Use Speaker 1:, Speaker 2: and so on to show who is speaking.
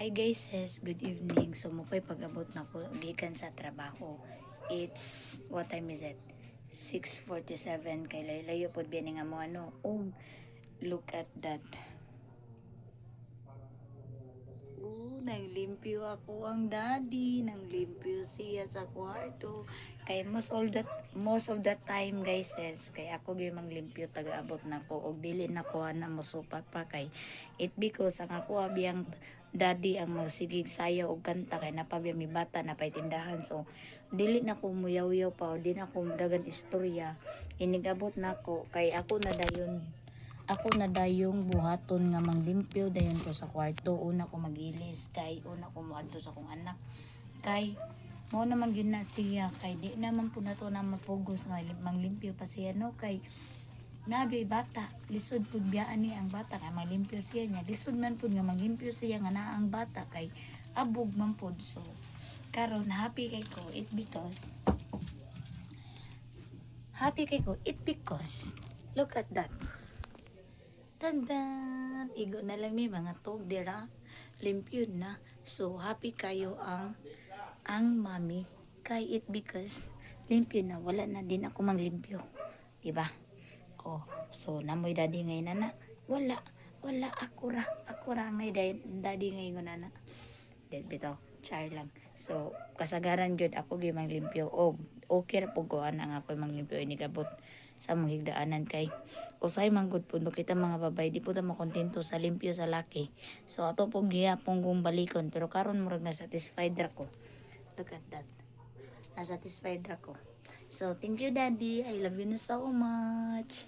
Speaker 1: Hi guys, sis. Good evening. So mo pa'y pag-abot na ko gikan sa trabaho. It's, what time is it? 6:47 kay layo pod biya nga mo ano. Oh, look at that. Oh, naglimpyo ako ang daddy. Naglimpyo siya sa kwarto. Kay most of the time guys sis, kay ako gyud manglimpyo taga-abot na ko og dili na ko na mosupat pa kay it because ang ako abiyang daddy ang magsigig sayaw og kanta kay napabiya mi bata na pay tindahan, so dili na ko muyaw-yaw pa o di na ko dagan istorya. Inigabot na ko kay ako na dayong buhaton nga manglimpyo dayon ko sa kwarto. Una ko magilis kay una ko moadto sa akong anak kay mo naman yun na siya kay di naman po na to na mapugos nga manglimpyo pa siya no kay nabi bata lisod pud biyaan ni ang bata kay manglimpyo siya niya lisod man pud nga manglimpyo siya nga naa ang bata kay abog man pud. So karon happy kay ko it because look at that. Tandan! Igo na lang may mga tog dira. Limpyo na. So, happy kayo ang mami. Kay it because limpyo na. Wala na din ako manglimpyo. Diba? Oh, so, namoy daddy ngayon na. Wala. Ako ra ngay daddy ngayon na. Bitaw. Char lang. So, kasagaran gyud ako gyud manglimpyo. Oh, okay ra po ko ang ako manglimpyo. Inigabot sa mga higdaanan kay usay manggod pundo kita mga babay di po ta makontento sa limpyo sa laki. So ato po gihapon kong balikon pero karon murag na satisfied ra ko. Look at that. Na satisfied ra ko. So thank you daddy. I love you so much.